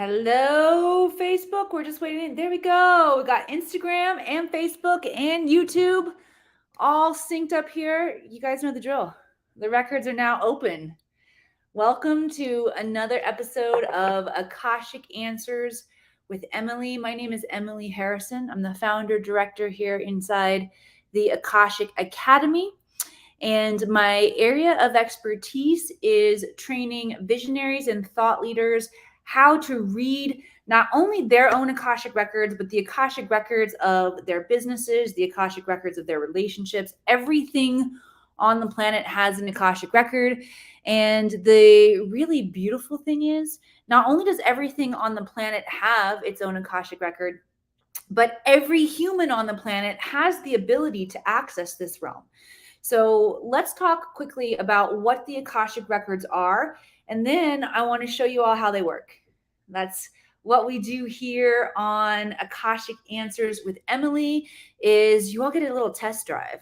Hello, Facebook. We're just waiting. There we go. We got Instagram and Facebook and YouTube all synced up here. You guys know the drill. The records are now open. Welcome to another episode of Akashic Answers with Emily. My name is Emily Harrison. I'm the founder director here inside the Akashic Academy. And my area of expertise is training visionaries and thought leaders how to read not only their own Akashic records, but the Akashic records of their businesses, the Akashic records of their relationships. Everything on the planet has an Akashic record. And the really beautiful thing is, not only does everything on the planet have its own Akashic record, but every human on the planet has the ability to access this realm. So let's talk quickly about what the Akashic records are, and then I want to show you all how they work. That's what we do here on Akashic Answers with Emily. Is you all get a little test drive.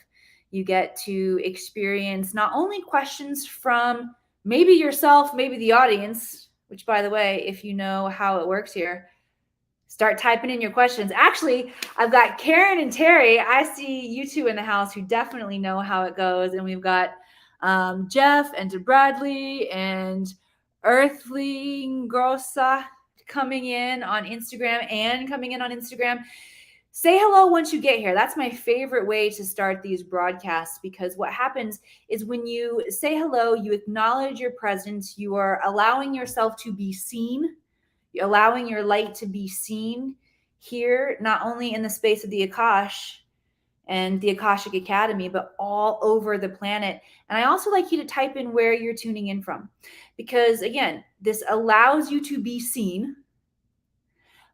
You get to experience not only questions from maybe yourself, maybe the audience, which, by the way, if you know how it works here, start typing in your questions. Actually, I've got Karen and Terry. I see you two in the house who definitely know how it goes. And we've got Jeff and Bradley and Earthling Grossa coming in on Instagram and coming in on Instagram. Say hello once you get here. That's my favorite way to start these broadcasts, because what happens is when you say hello, you acknowledge your presence, you are allowing yourself to be seen, allowing your light to be seen here, not only in the space of the Akash and the Akashic Academy, but all over the planet. And I also like you to type in where you're tuning in from, because again, this allows you to be seen,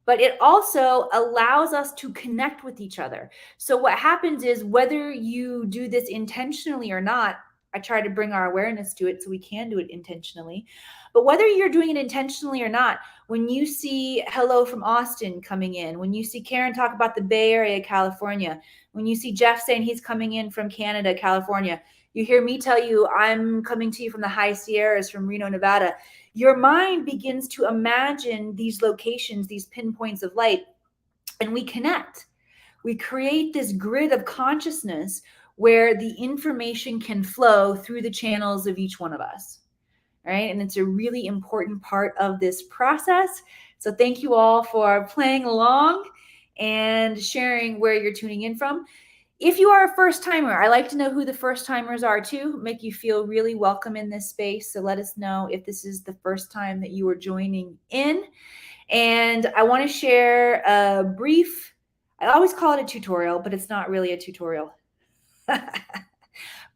but it also allows us to connect with each other. So what happens is, whether you do this intentionally or not, I try to bring our awareness to it so we can do it intentionally. But whether you're doing it intentionally or not, when you see hello from Austin coming in, when you see Karen talk about the Bay Area, California, when you see Jeff saying he's coming in from Canada, California, you hear me tell you I'm coming to you from the high Sierras, from Reno, Nevada, your mind begins to imagine these locations, these pinpoints of light, and we connect. We create this grid of consciousness where the information can flow through the channels of each one of us. Right? And it's a really important part of this process. So thank you all for playing along and sharing where you're tuning in from. If you are a first timer, I like to know who the first timers are too, make you feel really welcome in this space. So let us know if this is the first time that you are joining in. And I want to share a brief, I always call it a tutorial, but it's not really a tutorial.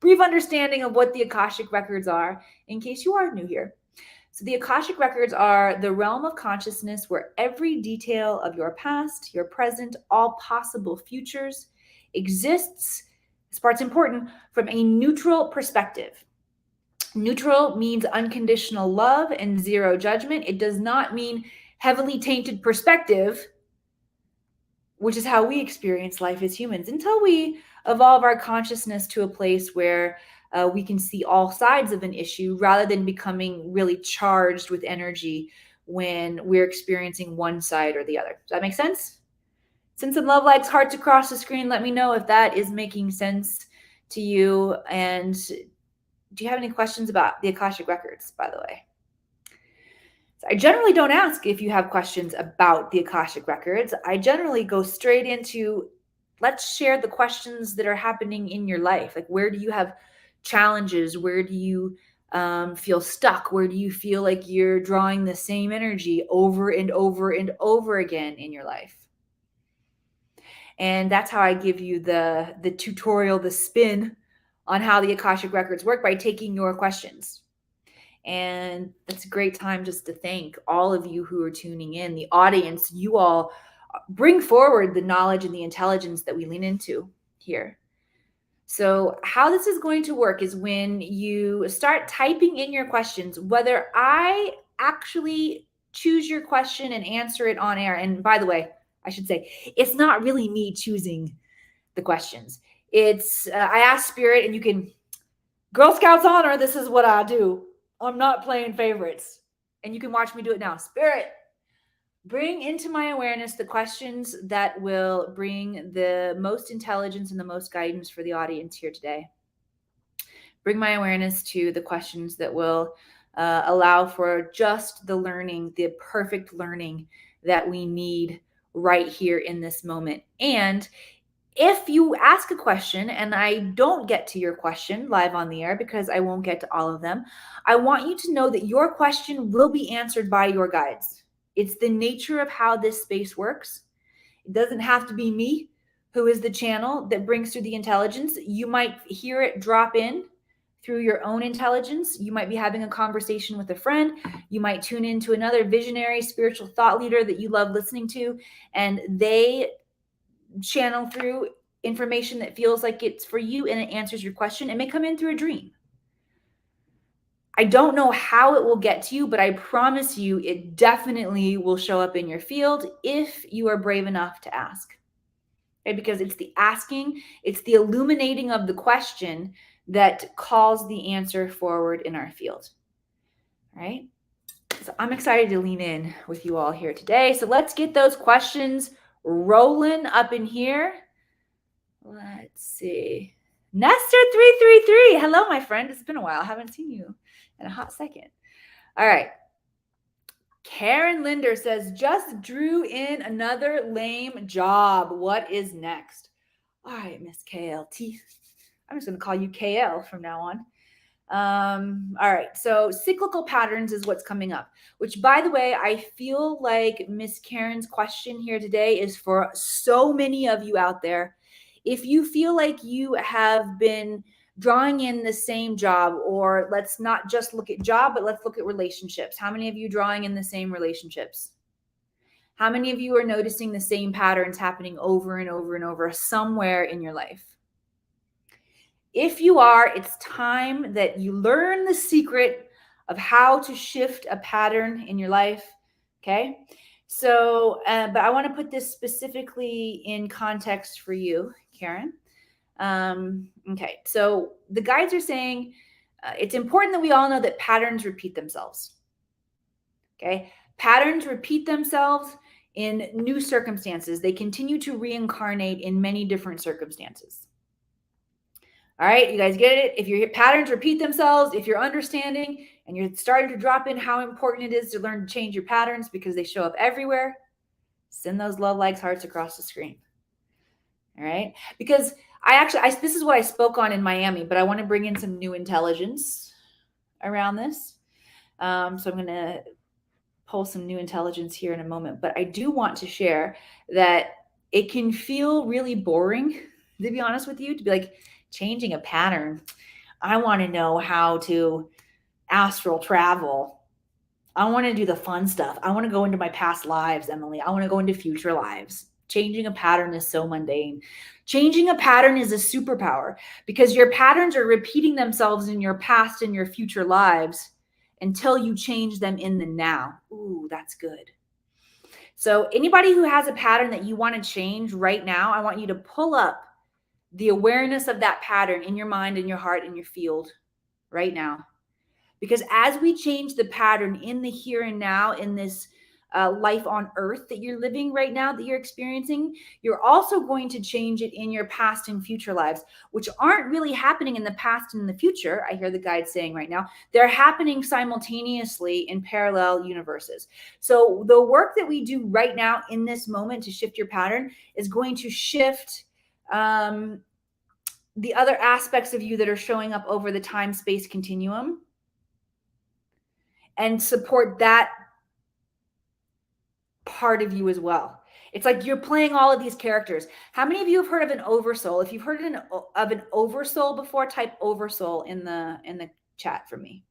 Brief understanding of what the Akashic records are, in case you are new here. So the Akashic records are the realm of consciousness where every detail of your past, your present, all possible futures exists, this part's important, from a neutral perspective. Neutral means unconditional love and zero judgment. It does not mean heavily tainted perspective, which is how we experience life as humans, until we evolve our consciousness to a place where we can see all sides of an issue, rather than becoming really charged with energy when we're experiencing one side or the other. Does that make sense? Send some love, likes, hearts across the screen. Let me know if that is making sense to you. And do you have any questions about the Akashic records, by the way? So I generally don't ask if you have questions about the Akashic records. I generally go straight into, let's share the questions that are happening in your life. Like, where do you have challenges? Where do you feel stuck? Where do you feel like you're drawing the same energy over and over and over again in your life? And that's how I give you the tutorial, the spin on how the Akashic records work, by taking your questions. And that's a great time just to thank all of you who are tuning in, the audience. You all bring forward the knowledge and the intelligence that we lean into here. So how this is going to work is, when you start typing in your questions, whether I actually choose your question and answer it on air, and by the way, I should say, it's not really me choosing the questions. It's, I ask Spirit, and you can, Girl Scouts honor, this is what I do. I'm not playing favorites. And you can watch me do it now. Spirit, bring into my awareness the questions that will bring the most intelligence and the most guidance for the audience here today. Bring my awareness to the questions that will allow for just the learning, the perfect learning that we need right here in this moment. And if you ask a question and I don't get to your question live on the air, because I won't get to all of them, I want you to know that your question will be answered by your guides. It's the nature of how this space works. It doesn't have to be me who is the channel that brings through the intelligence. You might hear it drop in through your own intelligence. You might be having a conversation with a friend. You might tune into another visionary spiritual thought leader that you love listening to, and they channel through information that feels like it's for you and it answers your question. It may come in through a dream. I don't know how it will get to you, but I promise you it definitely will show up in your field if you are brave enough to ask. Okay? Because it's the asking, it's the illuminating of the question that calls the answer forward in our field. All right? So I'm excited to lean in with you all here today. So let's get those questions rolling up in here. Let's see. Nestor333. Hello, my friend. It's been a while. I haven't seen you in a hot second. All right. Karen Linder says, just drew in another lame job. What is next? All right, Miss KLT. I'm just going to call you KL from now on. All right. So cyclical patterns is what's coming up, which, by the way, I feel like Miss Karen's question here today is for so many of you out there. If you feel like you have been drawing in the same job, or let's not just look at job, but let's look at relationships. How many of you drawing in the same relationships? How many of you are noticing the same patterns happening over and over and over somewhere in your life? If you are, it's time that you learn the secret of how to shift a pattern in your life. Okay. So, but I want to put this specifically in context for you, Karen. Okay. So the guides are saying it's important that we all know that patterns repeat themselves. Okay. Patterns repeat themselves in new circumstances. They continue to reincarnate in many different circumstances. All right, you guys get it? If your patterns repeat themselves, if you're understanding and you're starting to drop in how important it is to learn to change your patterns because they show up everywhere, send those love, likes, hearts across the screen. All right, because this is what I spoke on in Miami, but I want to bring in some new intelligence around this. So I'm going to pull some new intelligence here in a moment, but I do want to share that it can feel really boring, to be honest with you, to be like, changing a pattern. I want to know how to astral travel. I want to do the fun stuff. I want to go into my past lives, Emily. I want to go into future lives. Changing a pattern is so mundane. Changing a pattern is a superpower because your patterns are repeating themselves in your past and your future lives until you change them in the now. Ooh, that's good. So anybody who has a pattern that you want to change right now, I want you to pull up the awareness of that pattern in your mind, in your heart, in your field right now. Because as we change the pattern in the here and now, in this life on earth that you're living right now, that you're experiencing, you're also going to change it in your past and future lives, which aren't really happening in the past and in the future. I hear the guide saying right now, they're happening simultaneously in parallel universes. So the work that we do right now in this moment to shift your pattern is going to shift the other aspects of you that are showing up over the time-space continuum and support that part of you as well. It's like you're playing all of these characters. How many of you have heard of an oversoul? If you've heard of an oversoul before, type oversoul in the chat for me.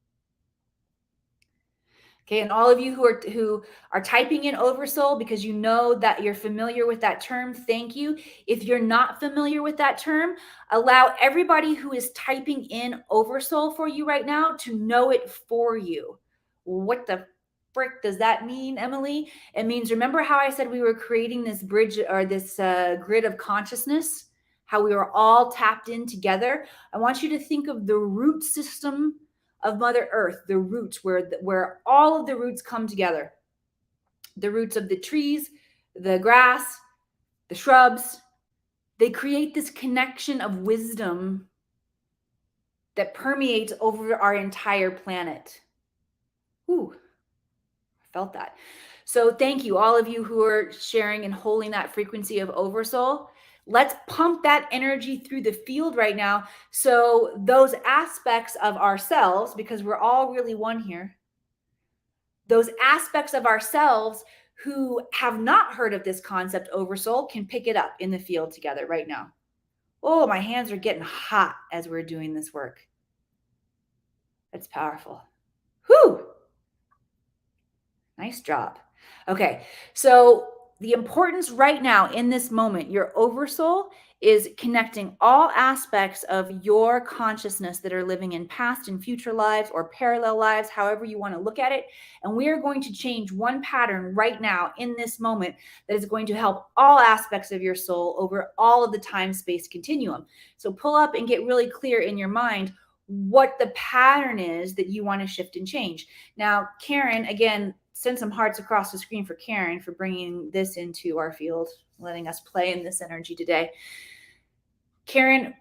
Okay, and all of you who are typing in oversoul because you know that you're familiar with that term, thank you. If you're not familiar with that term, allow everybody who is typing in oversoul for you right now to know it for you. What the frick does that mean, Emily? It means, remember how I said we were creating this bridge or this grid of consciousness, how we were all tapped in together? I want you to think of the root system of Mother Earth, the roots where all of the roots come together. the roots of the trees, the grass, the shrubs. They create this connection of wisdom that permeates over our entire planet. Ooh, I felt that. So thank you, all of you who are sharing and holding that frequency of Oversoul. Let's pump that energy through the field right now. So those aspects of ourselves, because we're all really one here, those aspects of ourselves who have not heard of this concept Oversoul can pick it up in the field together right now. Oh, my hands are getting hot as we're doing this work. That's powerful. Whew. Nice job. Okay, so the importance right now in this moment, your Oversoul is connecting all aspects of your consciousness that are living in past and future lives or parallel lives, however you want to look at it. And we are going to change one pattern right now in this moment that is going to help all aspects of your soul over all of the time-space continuum. So pull up and get really clear in your mind what the pattern is that you want to shift and change. Now, Karen, again, send some hearts across the screen for Karen for bringing this into our field, letting us play in this energy today. Karen,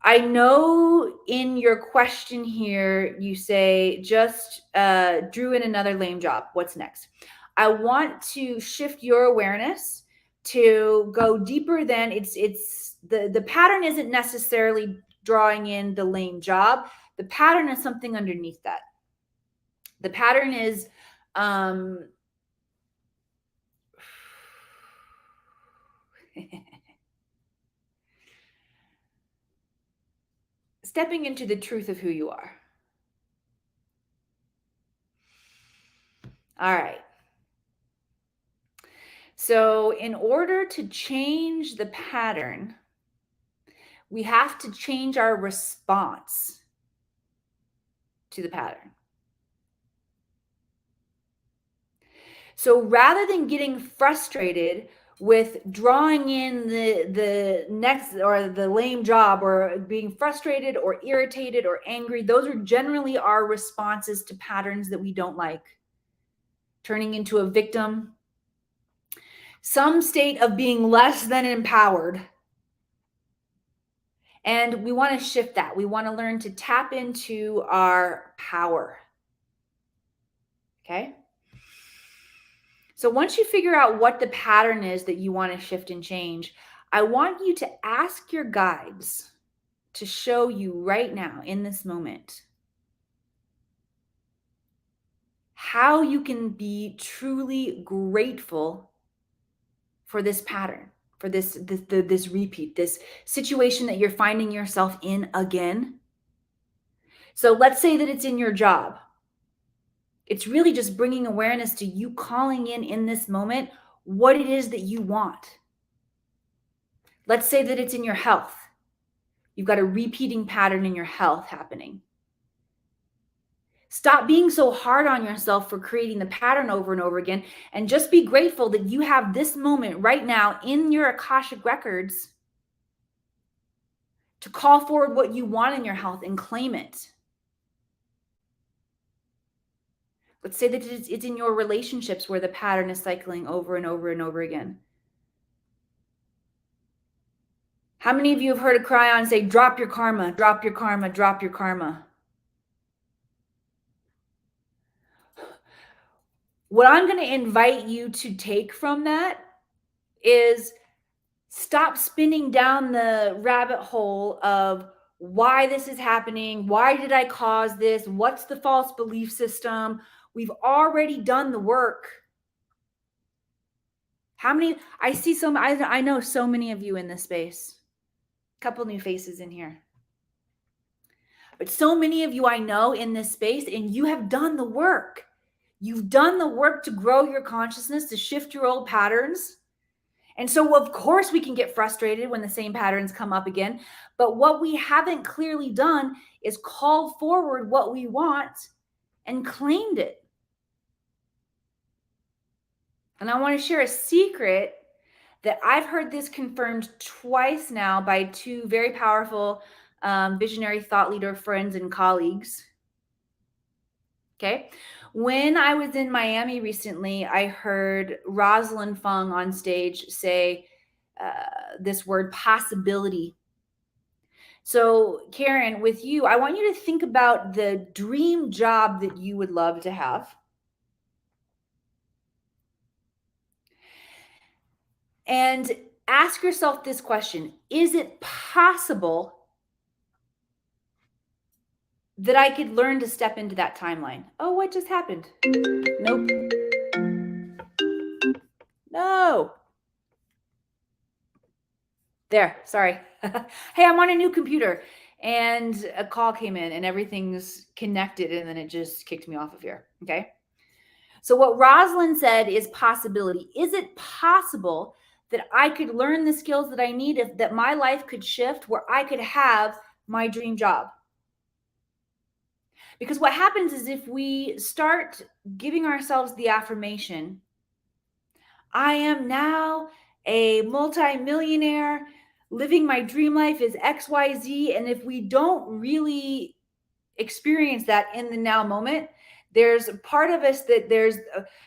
I know in your question here, you say, just drew in another lame job. What's next? I want to shift your awareness to go deeper than it's the pattern isn't necessarily drawing in the lame job. The pattern is something underneath that. The pattern is stepping into the truth of who you are. All right. So in order to change the pattern, we have to change our response to the pattern. So rather than getting frustrated with drawing in the next or the lame job or being frustrated or irritated or angry, those are generally our responses to patterns that we don't like. Turning into a victim, some state of being less than empowered. And we want to shift that. We want to learn to tap into our power. Okay? So once you figure out what the pattern is that you want to shift and change, I want you to ask your guides to show you right now in this moment how you can be truly grateful for this pattern, for this repeat, this situation that you're finding yourself in again. So let's say that it's in your job. It's really just bringing awareness to you calling in this moment what it is that you want. Let's say that it's in your health. You've got a repeating pattern in your health happening. Stop being so hard on yourself for creating the pattern over and over again, and just be grateful that you have this moment right now in your Akashic Records to call forward what you want in your health and claim it. Let's say that it's in your relationships where the pattern is cycling over and over and over again. How many of you have heard a cry on say, drop your karma, drop your karma, drop your karma? What I'm going to invite you to take from that is stop spinning down the rabbit hole of why this is happening. Why did I cause this? What's the false belief system? We've already done the work. How many? I know so many of you in this space. A couple new faces in here. But so many of you I know in this space, and you have done the work. You've done the work to grow your consciousness, to shift your old patterns. And so, of course, we can get frustrated when the same patterns come up again. But what we haven't clearly done is called forward what we want and claimed it. And I want to share a secret that I've heard this confirmed twice now by two very powerful visionary thought leader friends and colleagues. Okay. When I was in Miami recently, I heard Rosalind Fung on stage say this word possibility. So, Karen, with you, I want you to think about the dream job that you would love to have. And ask yourself this question: is it possible that I could learn to step into that timeline? Oh, what just happened? Nope. No. There, sorry. Hey, I'm on a new computer and a call came in and everything's connected and then it just kicked me off of here. Okay. So, what Rosalind said is possibility. Is it possible that I could learn the skills that I need, that my life could shift where I could have my dream job? Because what happens is if we start giving ourselves the affirmation, I am now a multimillionaire, living my dream life is XYZ. And if we don't really experience that in the now moment, there's a part of us that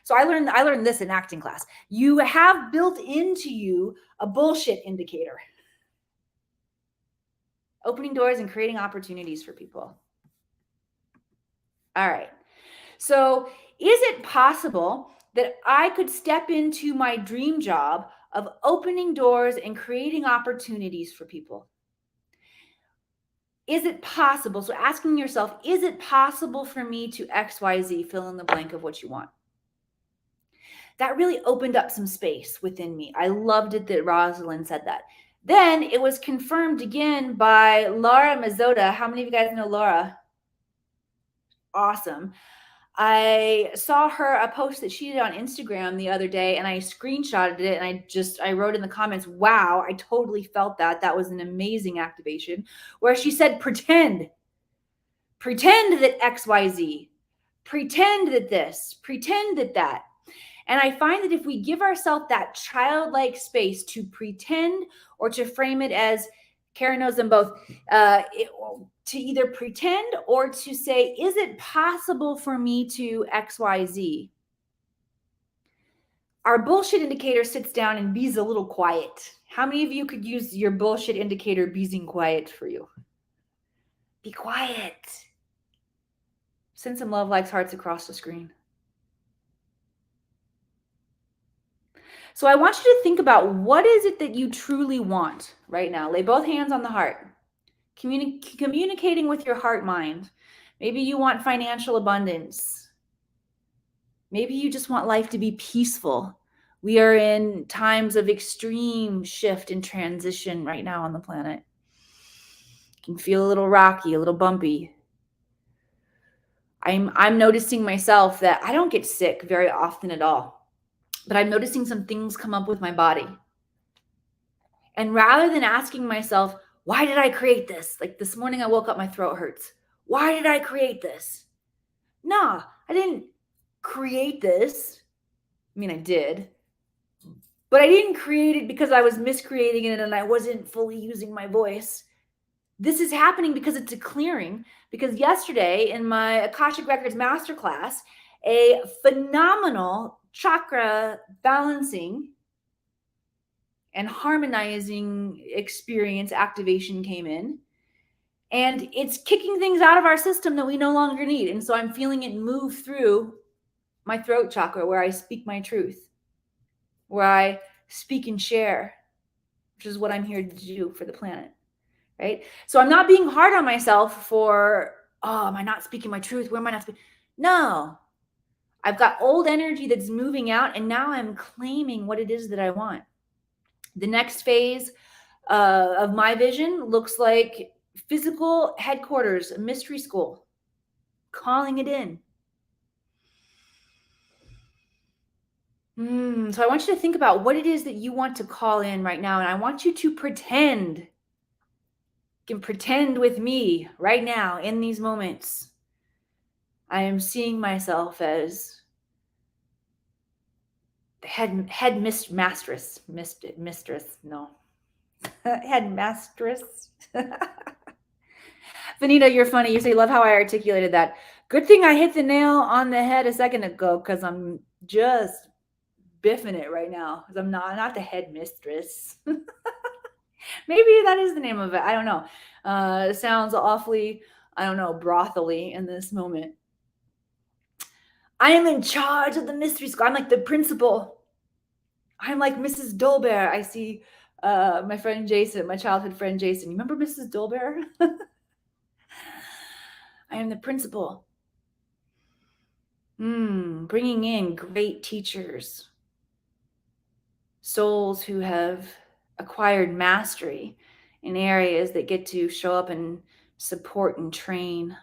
so I learned this in acting class. You have built into you a bullshit indicator, opening doors and creating opportunities for people. All right. So, is it possible that I could step into my dream job of opening doors and creating opportunities for people? Is it possible? So, asking yourself, is it possible for me to XYZ, fill in the blank of what you want? That really opened up some space within me. I loved it that Rosalind said that. Then it was confirmed again by Laura Mazzotta. How many of you guys know Laura? Awesome. I saw a post that she did on Instagram the other day and I screenshotted it and I wrote in the comments, wow, I totally felt that. That was an amazing activation, where she said, pretend that XYZ, pretend that this, pretend that. And I find that if we give ourselves that childlike space to pretend, or to frame it as, Karen knows them both, to either pretend or to say, is it possible for me to XYZ? Our bullshit indicator sits down and bees a little quiet. How many of you could use your bullshit indicator being quiet for you? Be quiet. Send some love, likes, hearts across the screen. So I want you to think about, what is it that you truly want right now? Lay both hands on the heart. Communicating with your heart mind. Maybe you want financial abundance. Maybe you just want life to be peaceful. We are in times of extreme shift and transition right now on the planet. It can feel a little rocky, a little bumpy. I'm noticing myself that I don't get sick very often at all, but I'm noticing some things come up with my body. And rather than asking myself, why did I create this? Like this morning I woke up, my throat hurts. Why did I create this? Nah, I didn't create this. I mean, I did. But I didn't create it because I was miscreating it and I wasn't fully using my voice. This is happening because it's a clearing. Because yesterday in my Akashic Records masterclass, a phenomenal chakra balancing and harmonizing experience activation came in. And it's kicking things out of our system that we no longer need. And so I'm feeling it move through my throat chakra, where I speak my truth, where I speak and share, which is what I'm here to do for the planet, right? So I'm not being hard on myself for, oh, am I not speaking my truth? Where am I not speaking? No, I've got old energy that's moving out, and now I'm claiming what it is that I want. The next phase of my vision looks like physical headquarters, a mystery school, calling it in. So I want you to think about what it is that you want to call in right now. And I want you to pretend. You can pretend with me right now in these moments. I am seeing myself as the headmistress. Vanita, you're funny. You say, love how I articulated that. Good thing I hit the nail on the head a second ago, because I'm just biffing it right now, because I'm not the headmistress. Maybe that is the name of it. I don't know. It sounds awfully, I don't know, brothely in this moment. I am in charge of the mystery school. I'm like the principal. I'm like Mrs. Dolbear. I see my friend Jason, my childhood friend Jason. You remember Mrs. Dolbear? I am the principal. Bringing in great teachers, souls who have acquired mastery in areas that get to show up and support and train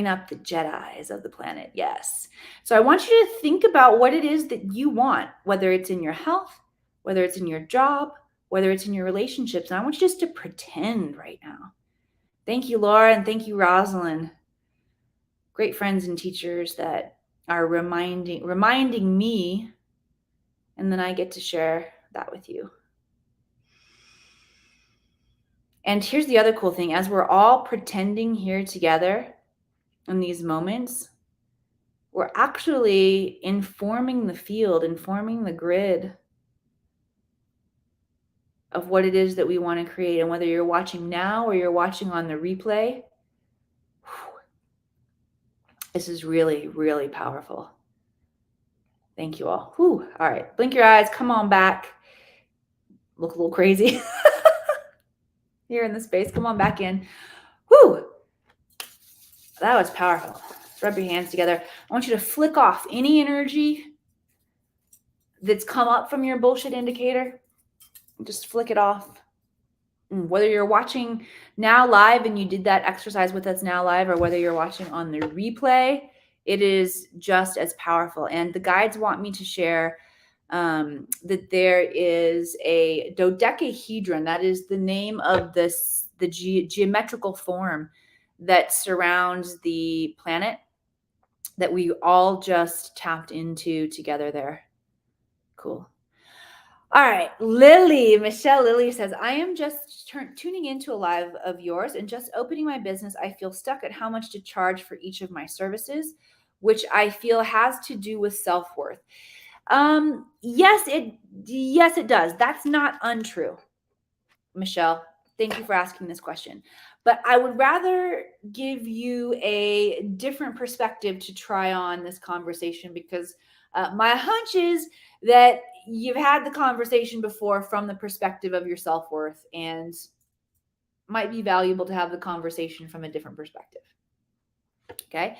up the Jedis of the planet. Yes. So I want you to think about what it is that you want, whether it's in your health, whether it's in your job, whether it's in your relationships. And I want you just to pretend right now. Thank you, Laura, and thank you, Rosalind. Great friends and teachers that are reminding me, and then I get to share that with you. And here's the other cool thing. As we're all pretending here together in these moments, we're actually informing the field, informing the grid of what it is that we want to create. And whether you're watching now or you're watching on the replay, this is really, really powerful. Thank you all. All right. Blink your eyes. Come on back. Look a little crazy here in the space. Come on back in. That was powerful. Rub your hands together. I want you to flick off any energy that's come up from your bullshit indicator. Just flick it off. Whether you're watching now live and you did that exercise with us now live, or whether you're watching on the replay, it is just as powerful. And the guides want me to share that there is a dodecahedron. That is the name of the geometrical form that surrounds the planet that we all just tapped into together there. Cool. All right, Michelle Lily says, I am just tuning into a live of yours and just opening my business. I feel stuck at how much to charge for each of my services, which I feel has to do with self-worth. Yes, it does. That's not untrue, Michelle. Thank you for asking this question. But I would rather give you a different perspective to try on this conversation, because my hunch is that you've had the conversation before from the perspective of your self-worth, and might be valuable to have the conversation from a different perspective. Okay.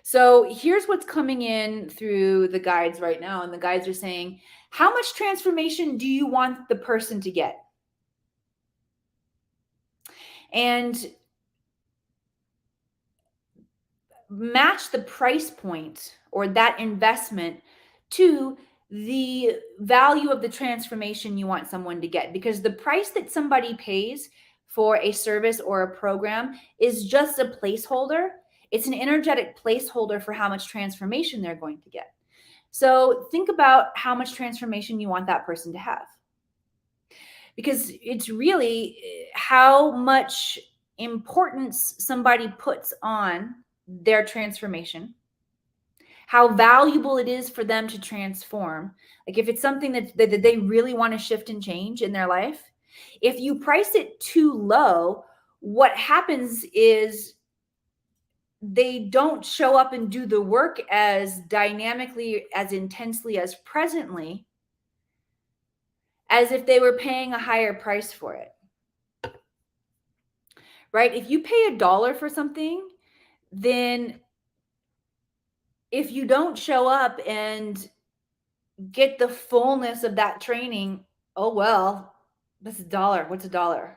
So here's what's coming in through the guides right now. And the guides are saying, how much transformation do you want the person to get? And match the price point or that investment to the value of the transformation you want someone to get. Because the price that somebody pays for a service or a program is just a placeholder. It's an energetic placeholder for how much transformation they're going to get. So think about how much transformation you want that person to have. Because it's really how much importance somebody puts on their transformation, how valuable it is for them to transform. Like if it's something that they really want to shift and change in their life, if you price it too low, what happens is they don't show up and do the work as dynamically, as intensely, as presently as if they were paying a higher price for it. Right? If you pay $1 for something, then if you don't show up and get the fullness of that training, oh, well, that's $1. What's $1?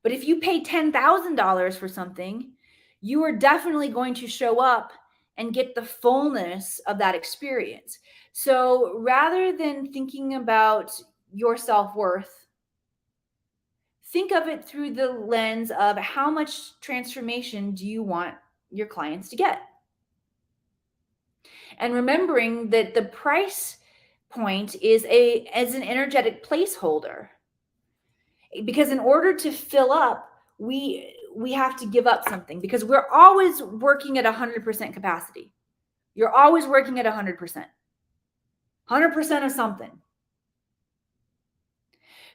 But if you pay $10,000 for something, you are definitely going to show up and get the fullness of that experience. So rather than thinking about your self-worth, think of it through the lens of how much transformation do you want your clients to get? And remembering that the price point is an energetic placeholder. Because in order to fill up, we we have to give up something, because we're always working at 100% capacity. You're always working at 100%. 100% of something.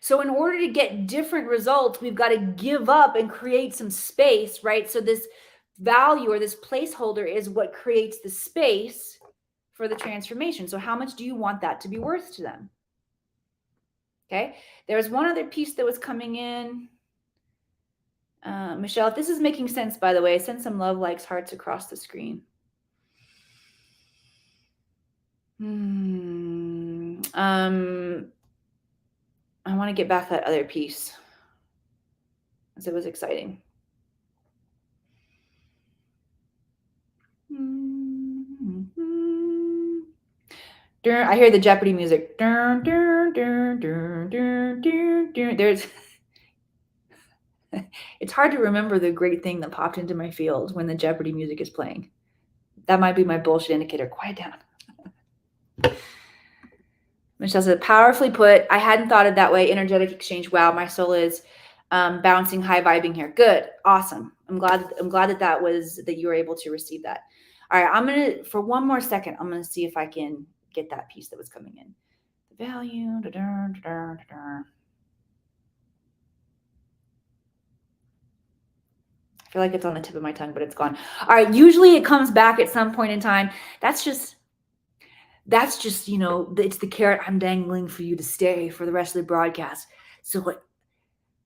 So in order to get different results, we've got to give up and create some space, right? So this value or this placeholder is what creates the space for the transformation. So how much do you want that to be worth to them? Okay. There's one other piece that was coming in. Michelle, if this is making sense, by the way, send some love, likes, hearts across the screen. I want to get back that other piece, as it was exciting. I hear the Jeopardy music. There's it's hard to remember the great thing that popped into my field when the Jeopardy music is playing. That might be my bullshit indicator. Quiet down. Michelle said, powerfully put. I hadn't thought of that way. Energetic exchange. Wow, my soul is bouncing, high vibing here. Good, awesome. I'm glad that you were able to receive that. All right, I'm gonna, for one more second, I'm gonna see if I can get that piece that was coming in. The value. I feel like it's on the tip of my tongue, but it's gone. All right, usually it comes back at some point in time. That's just, you know, it's the carrot I'm dangling for you to stay for the rest of the broadcast. So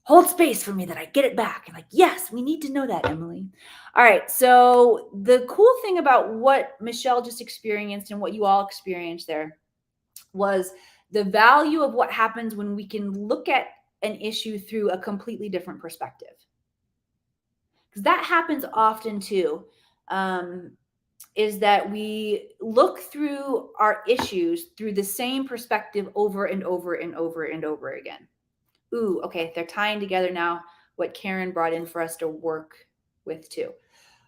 hold space for me that I get it back. And like, yes, we need to know that, Emily. All right. So the cool thing about what Michelle just experienced and what you all experienced there was the value of what happens when we can look at an issue through a completely different perspective. Because that happens often too. Is that we look through our issues through the same perspective over and over and over and over again. Ooh, okay, they're tying together now what Karen brought in for us to work with too.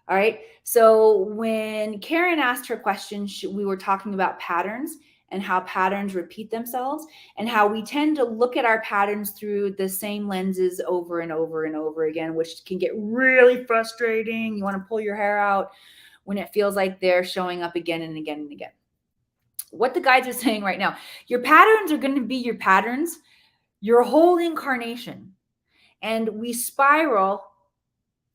All right, so when Karen asked her question, we were talking about patterns and how patterns repeat themselves and how we tend to look at our patterns through the same lenses over and over and over again, which can get really frustrating. You want to pull your hair out when it feels like they're showing up again and again and again. What the guides are saying right now, your patterns are going to be your patterns your whole incarnation. And we spiral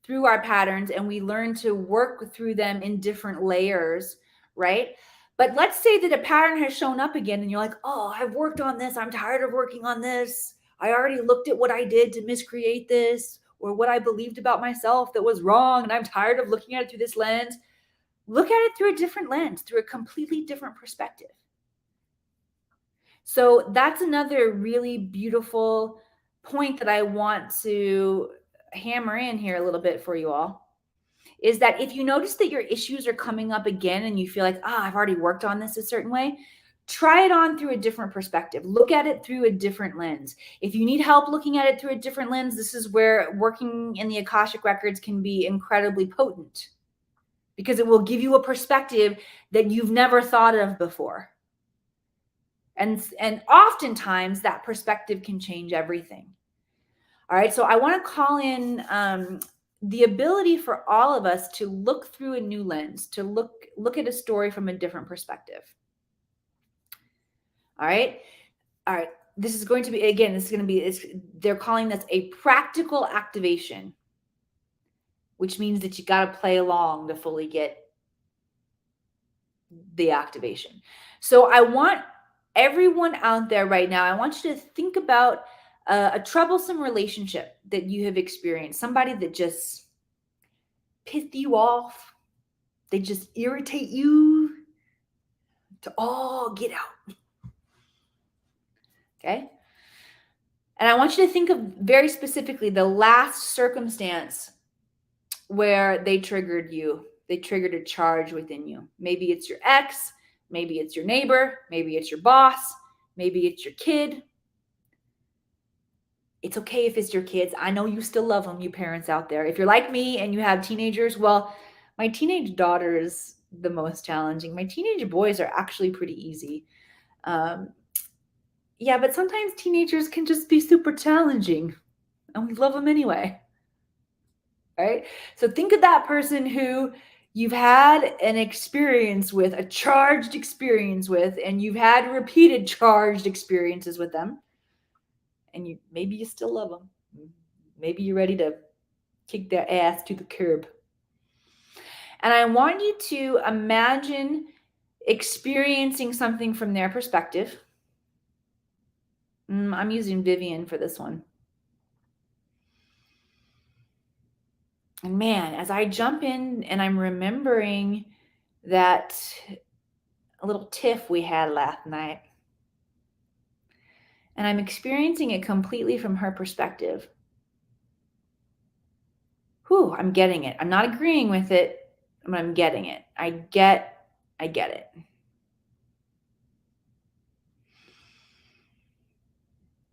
through our patterns and we learn to work through them in different layers, right? But let's say that a pattern has shown up again and you're like, oh, I've worked on this. I'm tired of working on this. I already looked at what I did to miscreate this, or what I believed about myself that was wrong, and I'm tired of looking at it through this lens. Look at it through a different lens, through a completely different perspective. So that's another really beautiful point that I want to hammer in here a little bit for you all, is that if you notice that your issues are coming up again and you feel like, I've already worked on this a certain way, try it on through a different perspective. Look at it through a different lens. If you need help looking at it through a different lens, this is where working in the Akashic Records can be incredibly potent, because it will give you a perspective that you've never thought of before. And oftentimes that perspective can change everything. All right. So I want to call in the ability for all of us to look through a new lens, to look at a story from a different perspective. All right. All right. This is going to be, again, they're calling this a practical activation, which means that you got to play along to fully get the activation. So I want everyone out there right now, I want you to think about a troublesome relationship that you have experienced, somebody that just pissed you off, they just irritate you to all get out. Okay? And I want you to think of very specifically the last circumstance where they triggered you. They triggered a charge within you. Maybe it's your ex, maybe it's your neighbor, maybe it's your boss, maybe it's your kid. It's okay if it's your kids. I know you still love them, you parents out there. If you're like me and you have teenagers, well, my teenage daughter is the most challenging. My teenage boys are actually pretty easy. Yeah, but sometimes teenagers can just be super challenging, and we love them anyway. right? So think of that person who you've had an experience with, a charged experience with, and you've had repeated charged experiences with them. And maybe you still love them. Maybe you're ready to kick their ass to the curb. And I want you to imagine experiencing something from their perspective. I'm using Vivian for this one. And man, as I jump in and I'm remembering that little tiff we had last night, and I'm experiencing it completely from her perspective. I'm getting it. I'm not agreeing with it, but I'm getting it. I get it.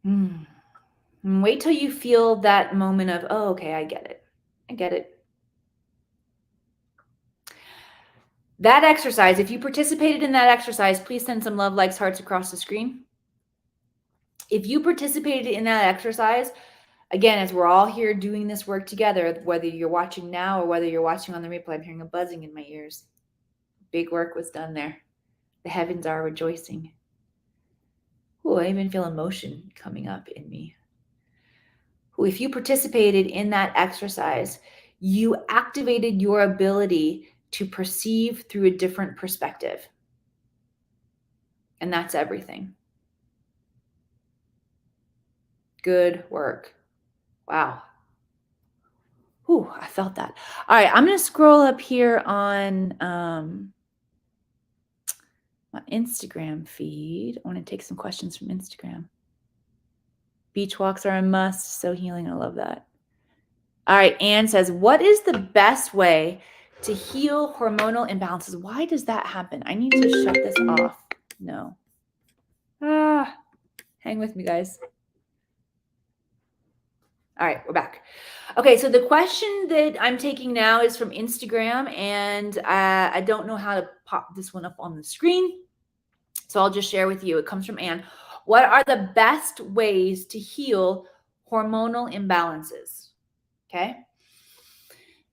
And wait till you feel that moment of, oh, okay, I get it. I get it. That exercise, if you participated in that exercise, please send some love, likes, hearts across the screen. If you participated in that exercise, again, as we're all here doing this work together, whether you're watching now or whether you're watching on the replay, I'm hearing a buzzing in my ears. Big work was done there. The heavens are rejoicing. I even feel emotion coming up in me. If you participated in that exercise, you activated your ability to perceive through a different perspective. And that's everything. Good work. Wow. I felt that. All right, I'm going to scroll up here on my Instagram feed. I want to take some questions from Instagram. Beach walks are a must. So healing. I love that. All right, Anne says, what is the best way to heal hormonal imbalances? Why does that happen? I need to shut this off. No. Hang with me, guys. All right, we're back. Okay, so the question that I'm taking now is from Instagram, and I don't know how to pop this one up on the screen, so I'll just share with you. It comes from Anne. What are the best ways to heal hormonal imbalances? Okay.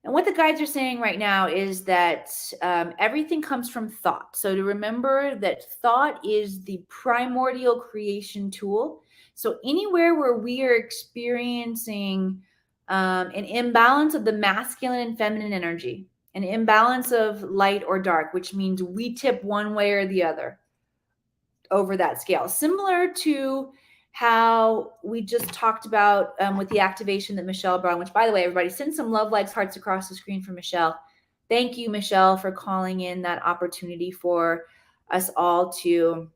And what the guides are saying right now is that everything comes from thought. So to remember that thought is the primordial creation tool. So anywhere where we are experiencing an imbalance of the masculine and feminine energy, an imbalance of light or dark, which means we tip one way or the other over that scale, similar to how we just talked about with the activation that Michelle brought, which, by the way, everybody send some love, likes, hearts across the screen for Michelle. Thank you, Michelle, for calling in that opportunity for us all to,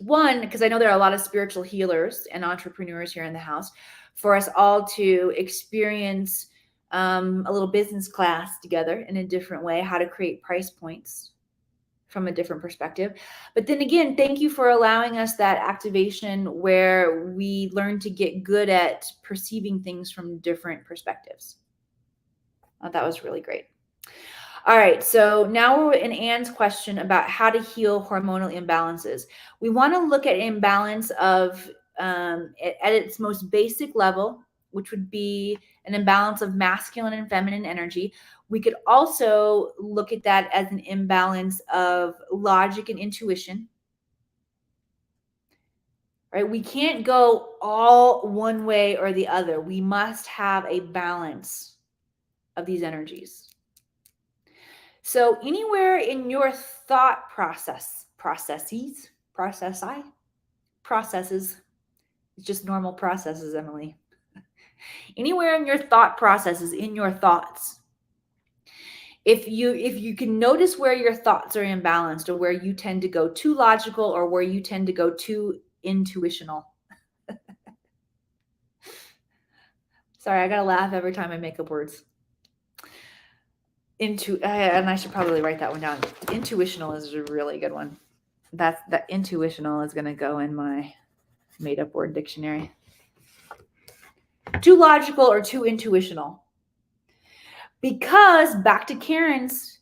one, because I know there are a lot of spiritual healers and entrepreneurs here in the house, for us all to experience a little business class together in a different way, how to create price points from a different perspective. But then again, thank you for allowing us that activation where we learn to get good at perceiving things from different perspectives. That was really great. All right, so now we're in Anne's question about how to heal hormonal imbalances. We want to look at imbalance of at its most basic level, which would be an imbalance of masculine and feminine energy. We could also look at that as an imbalance of logic and intuition. Right? We can't go all one way or the other. We must have a balance of these energies. So anywhere in your thought processes, it's just normal processes, Emily. Anywhere in your thought processes, in your thoughts, if you can notice where your thoughts are imbalanced, or where you tend to go too logical, or where you tend to go too intuitional. Sorry, I gotta laugh every time I make up words. And I should probably write that one down. Intuitional is a really good one. That intuitional is gonna go in my made up word dictionary. Too logical or too intuitional. Because back to Karen's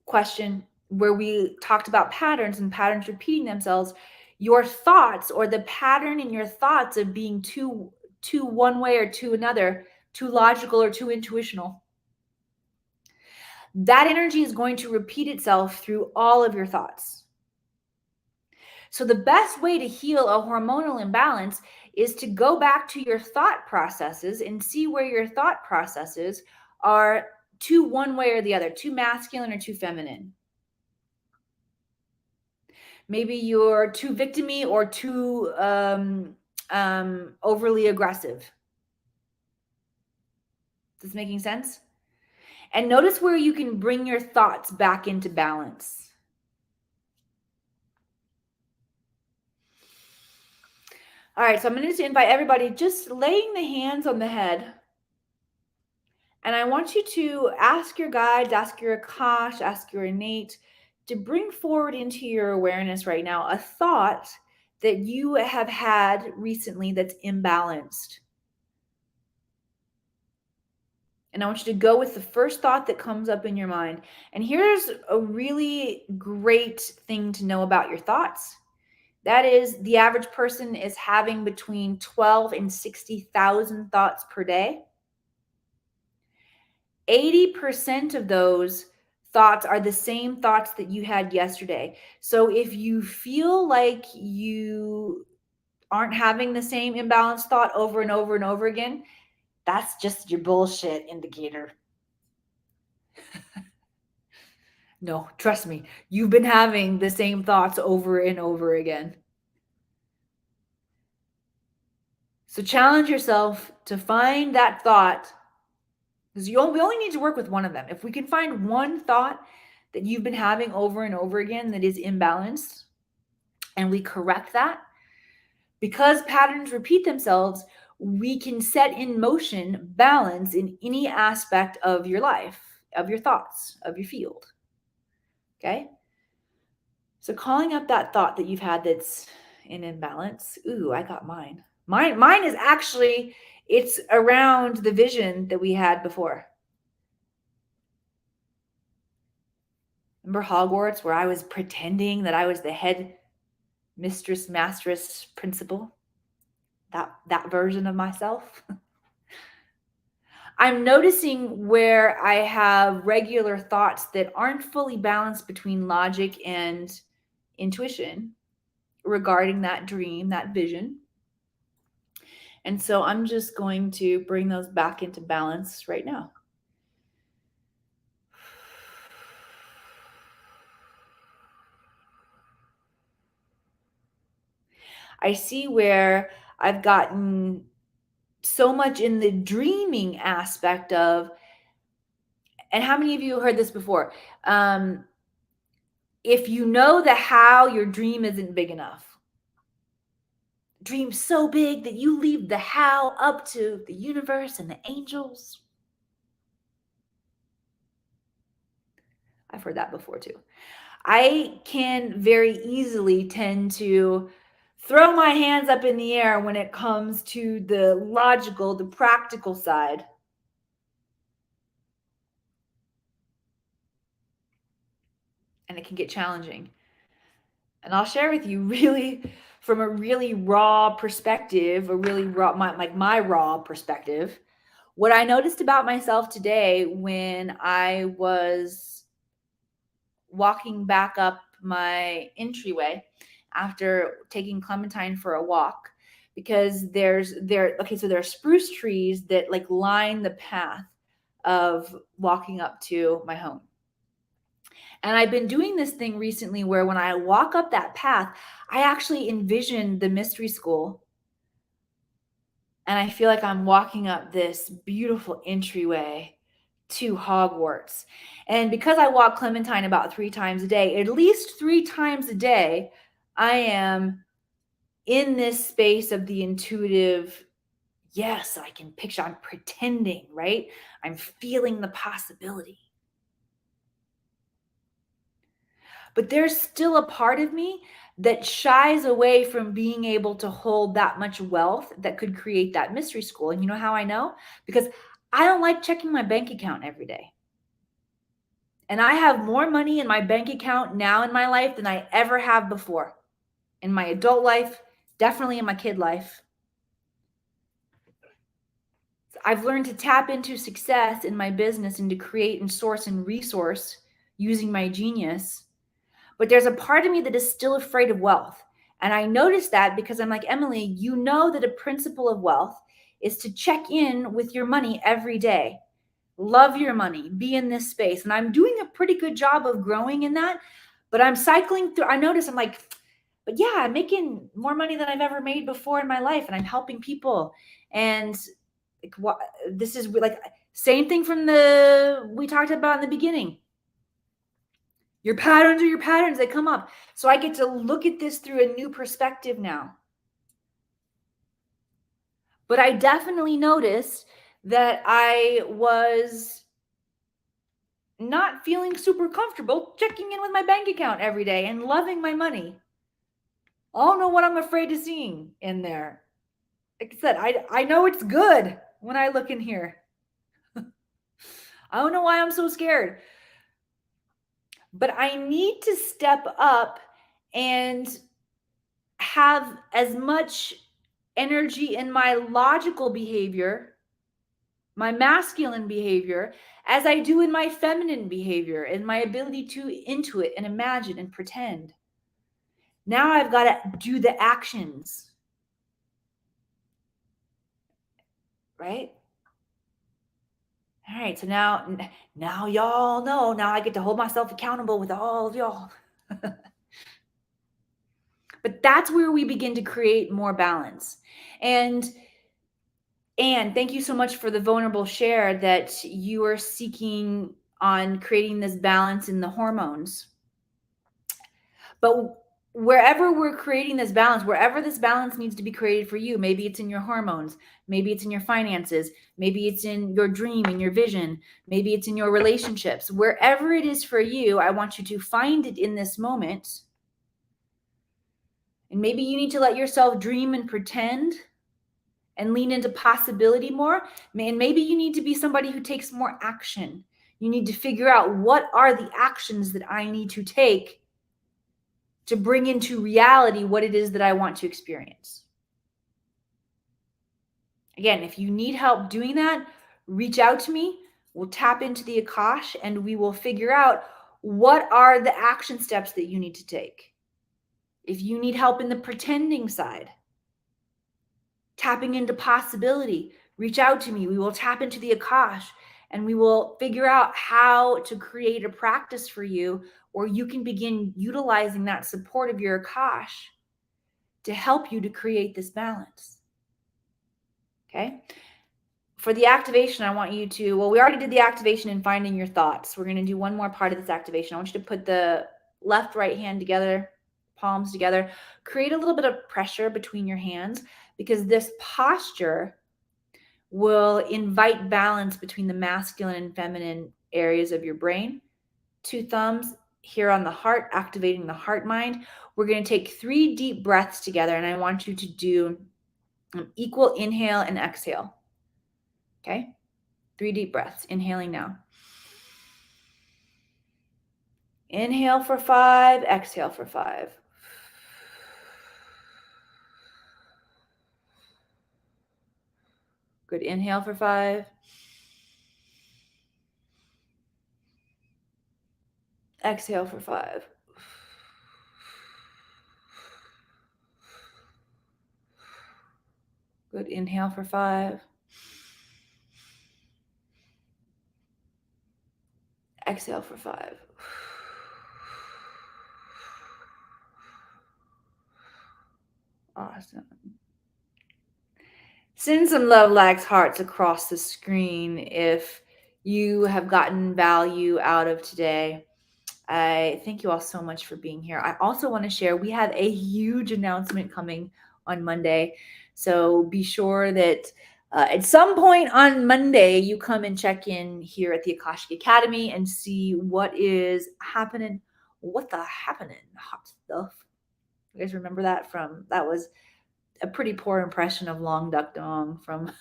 question, where we talked about patterns and patterns repeating themselves, your thoughts, or the pattern in your thoughts of being too one way or to another, too logical, or too intuitional. That energy is going to repeat itself through all of your thoughts. So the best way to heal a hormonal imbalance is to go back to your thought processes and see where your thought processes are too one way or the other, too masculine or too feminine. Maybe you're too victimy or too overly aggressive. Is this making sense? And notice where you can bring your thoughts back into balance. All right, so I'm going to invite everybody just laying the hands on the head. And I want you to ask your guides, ask your Akash, ask your innate to bring forward into your awareness right now a thought that you have had recently that's imbalanced. And I want you to go with the first thought that comes up in your mind. And here's a really great thing to know about your thoughts. That is, the average person is having between 12 and 60,000 thoughts per day. 80% of those thoughts are the same thoughts that you had yesterday. So if you feel like you aren't having the same imbalanced thought over and over and over again, that's just your bullshit indicator. No, trust me, you've been having the same thoughts over and over again. So challenge yourself to find that thought, because we only need to work with one of them. If we can find one thought that you've been having over and over again that is imbalanced, and we correct that, because patterns repeat themselves, we can set in motion balance in any aspect of your life, of your thoughts, of your field. Okay? So calling up that thought that you've had that's in imbalance. Ooh, I got mine. Mine is actually, it's around the vision that we had before. Remember Hogwarts, where I was pretending that I was the head mistress, masteress, principal? That version of myself. I'm noticing where I have regular thoughts that aren't fully balanced between logic and intuition regarding that dream, that vision. And so I'm just going to bring those back into balance right now. I see where I've gotten so much in the dreaming aspect of, and how many of you heard this before? If you know the how, your dream isn't big enough. Dream so big that you leave the how up to the universe and the angels. I've heard that before too. I can very easily tend to throw my hands up in the air when it comes to the logical, the practical side. And it can get challenging. And I'll share with you really from a really raw perspective, a really raw, my raw perspective, what I noticed about myself today when I was walking back up my entryway after taking Clementine for a walk, because there are spruce trees that like line the path of walking up to my home. And I've been doing this thing recently where when I walk up that path, I actually envision the mystery school. And I feel like I'm walking up this beautiful entryway to Hogwarts. And because I walk Clementine about 3 times a day, at least 3 times a day, I am in this space of the intuitive. Yes, I can picture, I'm pretending, right? I'm feeling the possibility. But there's still a part of me that shies away from being able to hold that much wealth that could create that mystery school. And you know how I know? Because I don't like checking my bank account every day. And I have more money in my bank account now in my life than I ever have before. In my adult life, definitely in my kid life. I've learned to tap into success in my business and to create and source and resource using my genius. But there's a part of me that is still afraid of wealth. And I noticed that because I'm like, Emily, you know that a principle of wealth is to check in with your money every day. Love your money, be in this space. And I'm doing a pretty good job of growing in that. But I'm cycling through, I notice I'm like, but yeah, I'm making more money than I've ever made before in my life. And I'm helping people. And like, what, this is like, same thing from we talked about in the beginning. Your patterns are your patterns, they come up. So I get to look at this through a new perspective now. But I definitely noticed that I was not feeling super comfortable checking in with my bank account every day and loving my money. I don't know what I'm afraid of seeing in there. Like I said, I know it's good when I look in here. I don't know why I'm so scared. But I need to step up and have as much energy in my logical behavior, my masculine behavior, as I do in my feminine behavior and my ability to intuit and imagine and pretend. Now I've got to do the actions, right? All right, so now y'all know. Now I get to hold myself accountable with all of y'all. But that's where we begin to create more balance. And thank you so much for the vulnerable share that you are seeking on creating this balance in the hormones. But wherever we're creating this balance, wherever this balance needs to be created for you, maybe it's in your hormones, maybe it's in your finances, maybe it's in your dream and your vision, maybe it's in your relationships, wherever it is for you, I want you to find it in this moment. And maybe you need to let yourself dream and pretend and lean into possibility more. And maybe you need to be somebody who takes more action. You need to figure out what are the actions that I need to take to bring into reality what it is that I want to experience. Again, if you need help doing that, reach out to me. We'll tap into the Akash and we will figure out what are the action steps that you need to take. If you need help in the pretending side, tapping into possibility, reach out to me. We will tap into the Akash and we will figure out how to create a practice for you where you can begin utilizing that support of your Akash to help you to create this balance. Okay? For the activation, I want you to, we already did the activation in finding your thoughts. We're going to do one more part of this activation. I want you to put the left, right hand together, palms together. Create a little bit of pressure between your hands because this posture will invite balance between the masculine and feminine areas of your brain. 2 thumbs here on the heart, activating the heart mind. We're going to take 3 deep breaths together, and I want you to do equal inhale and exhale. Okay? 3 deep breaths. Inhaling now. Inhale for 5, exhale for 5. Good. Inhale for 5. Exhale for 5. Good. Inhale for 5. Exhale for 5. Awesome. Send some love, likes, hearts across the screen if you have gotten value out of today. I thank you all so much for being here. I also want to share, we have a huge announcement coming on Monday. So be sure that at some point on Monday, you come and check in here at the Akashic Academy and see what is happening. What the happening? Hot stuff. You guys remember that that was a pretty poor impression of Long Duck Dong from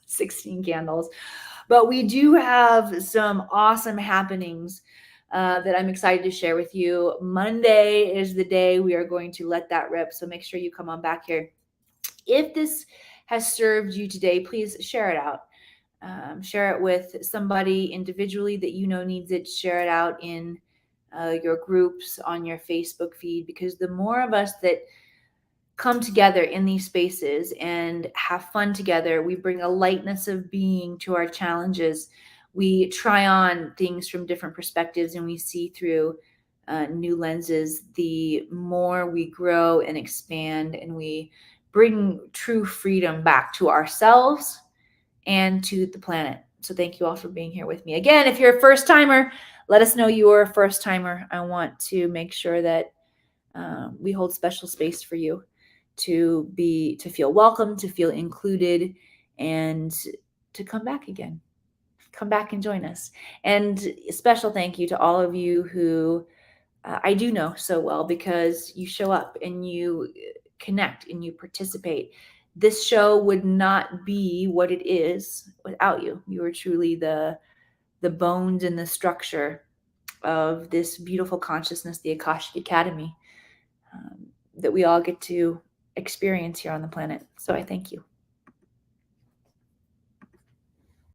16 Candles. But we do have some awesome happenings that I'm excited to share with you. Monday is the day we are going to let that rip. So make sure you come on back here. If this has served you today, please share it out. Share it with somebody individually that you know needs it. Share it out in your groups, on your Facebook feed, because the more of us that come together in these spaces and have fun together, we bring a lightness of being to our challenges. We try on things from different perspectives and we see through new lenses. The more we grow and expand, and we bring true freedom back to ourselves and to the planet. So thank you all for being here with me. Again, if you're a first timer, let us know you're a first timer. I want to make sure that we hold special space for you to feel welcome, to feel included, and to come back again. Come back and join us. And a special thank you to all of you who I do know so well, because you show up and you connect and you participate. This show would not be what it is without you. You are truly the bones and the structure of this beautiful consciousness, the Akashic Academy, that we all get to experience here on the planet. So I thank you.